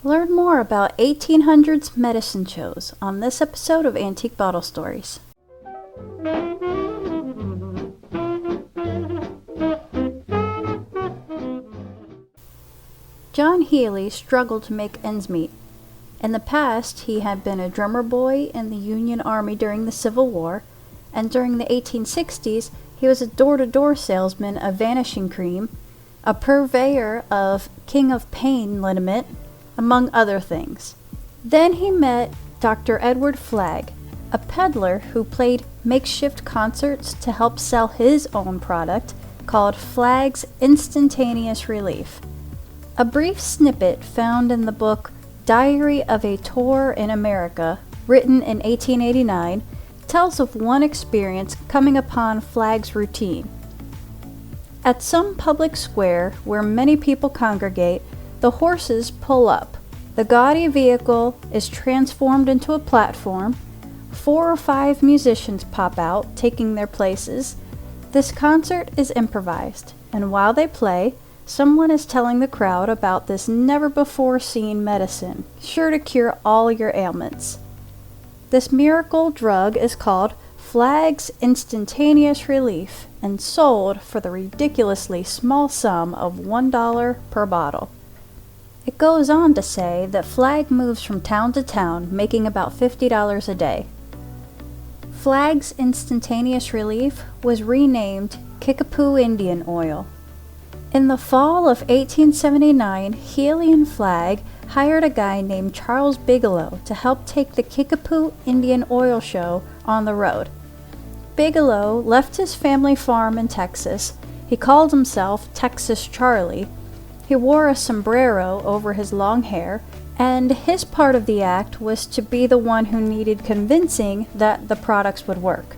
Learn more about 1800s medicine shows on this episode of Antique Bottle Stories. John Healy struggled to make ends meet. In the past, he had been a drummer boy in the Union Army during the Civil War, and during the 1860s, he was a door-to-door salesman of Vanishing Cream, a purveyor of King of Pain liniment, among other things. Then he met Dr. Edward Flagg, a peddler who played makeshift concerts to help sell his own product called Flagg's Instantaneous Relief. A brief snippet found in the book Diary of a Tour in America, written in 1889, tells of one experience coming upon Flagg's routine. At some public square where many people congregate, the horses pull up. The gaudy vehicle is transformed into a platform. 4 or 5 musicians pop out, taking their places. This concert is improvised, and while they play, someone is telling the crowd about this never-before-seen medicine, sure to cure all your ailments. This miracle drug is called Flagg's Instantaneous Relief and sold for the ridiculously small sum of $1 per bottle. It goes on to say that Flagg moves from town to town, making about $50 a day. Flagg's Instantaneous Relief was renamed Kickapoo Indian Oil. In the fall of 1879, Healy and Flagg hired a guy named Charles Bigelow to help take the Kickapoo Indian Oil Show on the road. Bigelow left his family farm in Texas. He called himself Texas Charlie. He wore a sombrero over his long hair, and his part of the act was to be the one who needed convincing that the products would work.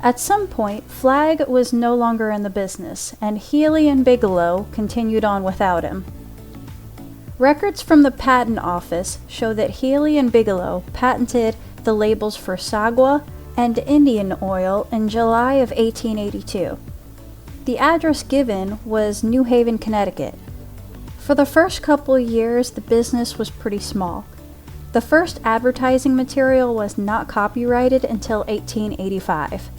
At some point, Flagg was no longer in the business, and Healy and Bigelow continued on without him. Records from the Patent Office show that Healy and Bigelow patented the labels for Sagwa and Indian Oil in July of 1882. The address given was New Haven, Connecticut. For the first couple of years, the business was pretty small. The first advertising material was not copyrighted until 1885.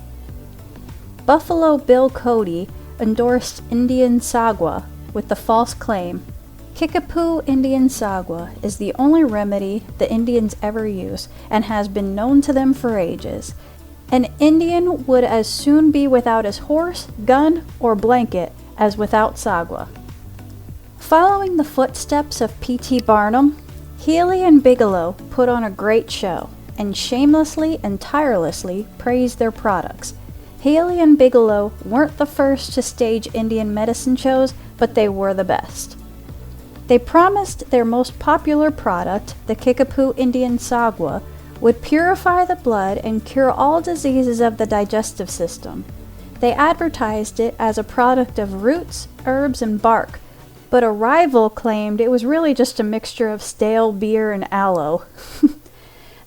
Buffalo Bill Cody endorsed Indian Sagwa with the false claim, "Kickapoo Indian Sagwa is the only remedy the Indians ever use and has been known to them for ages. An Indian would as soon be without his horse, gun, or blanket as without Sagwa." Following the footsteps of P.T. Barnum, Healy and Bigelow put on a great show and shamelessly and tirelessly praised their products. Healy and Bigelow weren't the first to stage Indian medicine shows, but they were the best. They promised their most popular product, the Kickapoo Indian Sagwa, would purify the blood and cure all diseases of the digestive system. They advertised it as a product of roots, herbs, and bark, but a rival claimed it was really just a mixture of stale beer and aloe.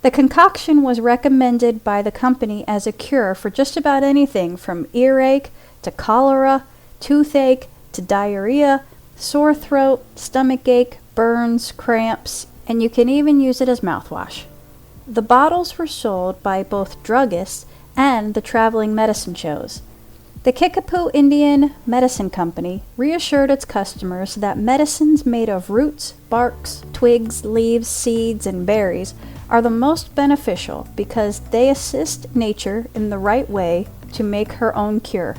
The concoction was recommended by the company as a cure for just about anything from earache to cholera, toothache to diarrhea, sore throat, stomachache, burns, cramps, and you can even use it as mouthwash. The bottles were sold by both druggists and the traveling medicine shows. The Kickapoo Indian Medicine Company reassured its customers that medicines made of roots, barks, twigs, leaves, seeds, and berries are the most beneficial because they assist nature in the right way to make her own cure.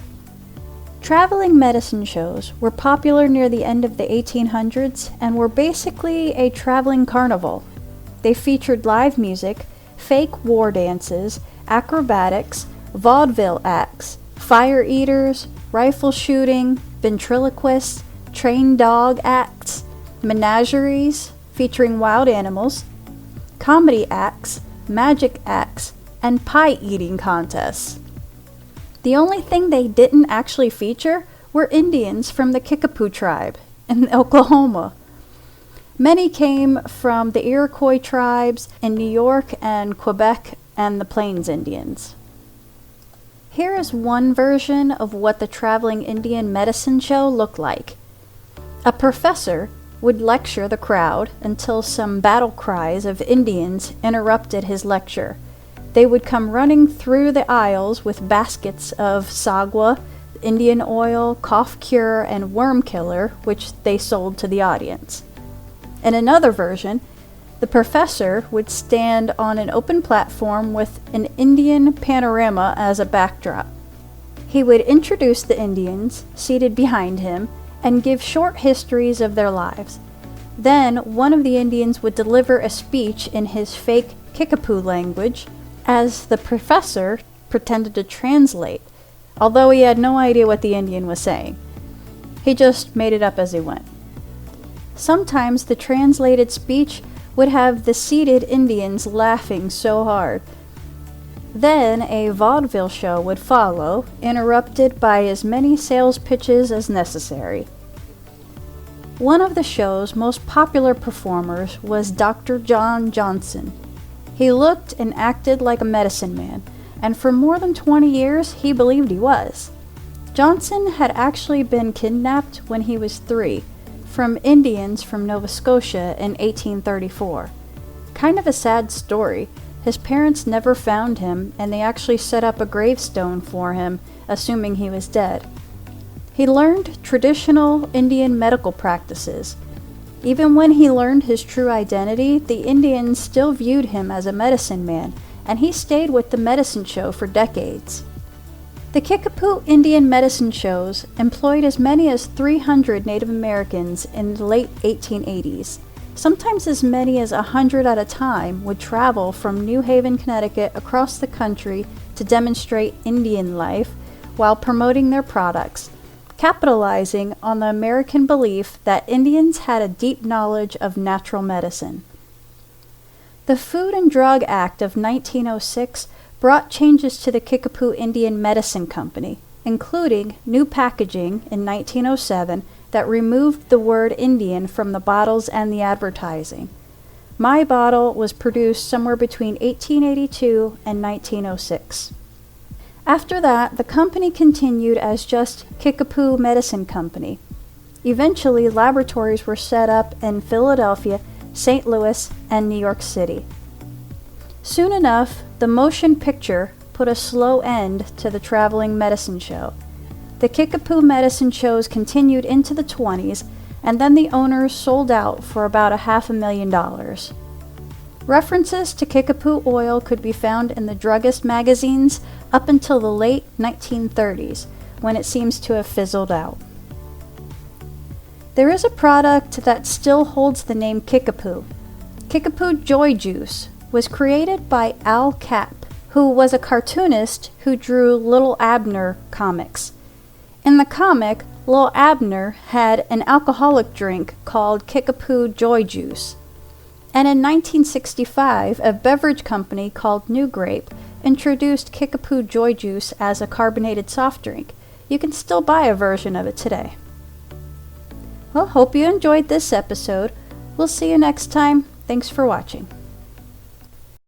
Traveling medicine shows were popular near the end of the 1800s and were basically a traveling carnival. They featured live music, fake war dances, acrobatics, vaudeville acts, fire eaters, rifle shooting, ventriloquists, trained dog acts, menageries featuring wild animals, comedy acts, magic acts, and pie-eating contests. The only thing they didn't actually feature were Indians from the Kickapoo tribe in Oklahoma. Many came from the Iroquois tribes in New York and Quebec and the Plains Indians. Here is one version of what the traveling Indian medicine show looked like. A professor, would lecture the crowd until some battle cries of Indians interrupted his lecture. They would come running through the aisles with baskets of sagwa, Indian oil, cough cure, and worm killer, which they sold to the audience. In another version, the professor would stand on an open platform with an Indian panorama as a backdrop. He would introduce the Indians seated behind him and give short histories of their lives. Then one of the Indians would deliver a speech in his fake Kickapoo language as the professor pretended to translate, although he had no idea what the Indian was saying. He just made it up as he went. Sometimes the translated speech would have the seated Indians laughing so hard. Then a vaudeville show would follow, interrupted by as many sales pitches as necessary. One of the show's most popular performers was Dr. John Johnson. He looked and acted like a medicine man, and for more than 20 years he believed he was. Johnson had actually been kidnapped when he was 3 from Indians from Nova Scotia in 1834. Kind of a sad story. His parents never found him, and they actually set up a gravestone for him, assuming he was dead. He learned traditional Indian medical practices. Even when he learned his true identity, the Indians still viewed him as a medicine man, and he stayed with the medicine show for decades. The Kickapoo Indian medicine shows employed as many as 300 Native Americans in the late 1880s. Sometimes as many as 100 at a time would travel from New Haven, Connecticut across the country to demonstrate Indian life while promoting their products, capitalizing on the American belief that Indians had a deep knowledge of natural medicine. The Food and Drug Act of 1906 brought changes to the Kickapoo Indian Medicine Company, including new packaging in 1907 that removed the word Indian from the bottles and the advertising. My bottle was produced somewhere between 1882 and 1906. After that, the company continued as just Kickapoo Medicine Company. Eventually, laboratories were set up in Philadelphia, St. Louis, and New York City. Soon enough, the motion picture put a slow end to the traveling medicine show. The Kickapoo medicine shows continued into the 20s, and then the owners sold out for about $500,000. References to Kickapoo oil could be found in the druggist magazines up until the late 1930s, when it seems to have fizzled out. There is a product that still holds the name Kickapoo. Kickapoo Joy Juice was created by Al Capp, who was a cartoonist who drew Little Abner comics. In the comic, Little Abner had an alcoholic drink called Kickapoo Joy Juice. And in 1965, a beverage company called New Grape introduced Kickapoo Joy Juice as a carbonated soft drink. You can still buy a version of it today. Well, hope you enjoyed this episode. We'll see you next time. Thanks for watching.